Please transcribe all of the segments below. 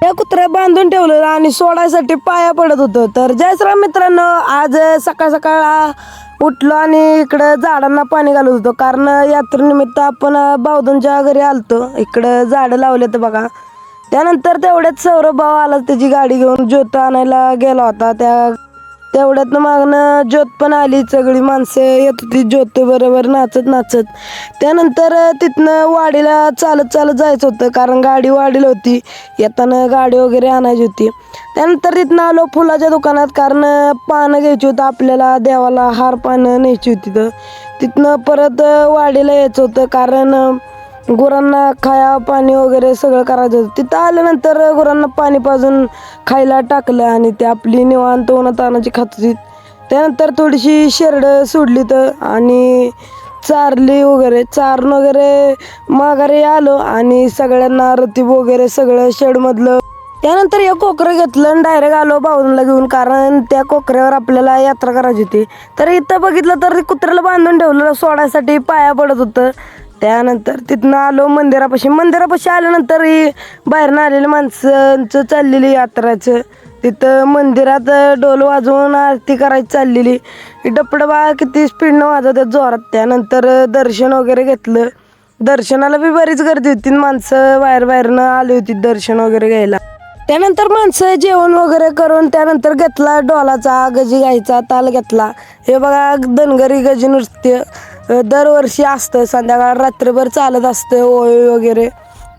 हे कुत्र्या बांधून ठेवलं आणि सोडायसाठी पाया पडत होतं. तर जय श्रीराम मित्रांनो, आज सकाळ सकाळ उठलो आणि इकडं झाडांना पाणी घालत होतो, कारण यात्रेनिमित्त आपण बावधनच्या घरी आलतो. इकडं झाडं लावले तर बघा. त्यानंतर तेवढ्यात सौरभ भाऊ आला, त्याची गाडी घेऊन ज्योत आणायला गेला होता. तेवढ्यात मागणं ज्योत पण आली, सगळी माणसं येत होती ज्योत बरोबर नाचत नाचत. त्यानंतर तिथनं वाडीला चालत चालत जायचं होतं, कारण गाडी वाडीला होती, येताना गाडी वगैरे आणायची होती. त्यानंतर तिथनं आलो फुलाच्या दुकानात, कारण पानं घ्यायची होतं आपल्याला, देवाला हार पानं न्यायची होती. तिथनं परत वाडीला यायचं होतं, कारण गुरांना खाया पाणी वगैरे सगळं करायचं होतं. तिथं आल्यानंतर गुरांना पाणी पाजून खायला टाकलं आणि ते आपली निवांत उन्हातानाची खात होती. त्यानंतर थोडीशी शेरडं सोडली तर आणि चारली वगैरे, चारून वगैरे माघारी आलो आणि सगळ्यांना रतीब वगैरे सगळं शेडमधलं. त्यानंतर एक कोकरं घेतलं आणि डायरेक्ट आलो बावधनला घेऊन, कारण त्या कोकऱ्यावर आपल्याला यात्रा करायची होती. तर इथं बघितलं तर कुत्र्याला बांधून ठेवलं, सोडायसाठी पाया पडत होतं. त्यानंतर तिथनं आलो मंदिरापाशी आल्यानंतर ही बाहेरनं आलेल्या माणसांचं चाललेली यात्राचं. तिथं मंदिरात डोल वाजवून आरती करायची चाललेली. डपडबा किती स्पीडनं वाजवतात जोरात. त्यानंतर दर्शन वगैरे घेतलं. दर्शनाला बी बरीच गर्दी होती, माणसं बाहेरनं आली होती दर्शन वगैरे घ्यायला. त्यानंतर माणसं जेवण वगैरे करून त्यानंतर घेतला डोलाचा गजी गायचा ताल घेतला. हे बघा धनगरी गजी नृत्य दरवर्षी असतं, संध्याकाळ रात्रभर चालत असतं ओळी वगैरे.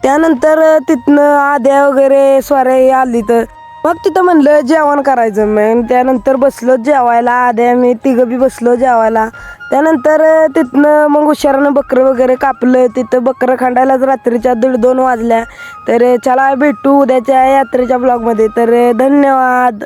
त्यानंतर तिथनं आद्या वगैरे स्वारे आली, तर मग तिथं म्हणलं जेवण करायचं. मग त्यानंतर बसलो जेवायला, आद्या मी तिघं बी बसलो जेवायला. त्यानंतर तिथनं मग हुशारानं बकरं वगैरे कापलं. तिथं बकरं खांडायलाच रात्रीच्या 1:30-2 वाजल्या. तर चला भेटू उद्याच्या यात्रेच्या ब्लॉगमध्ये. तर धन्यवाद.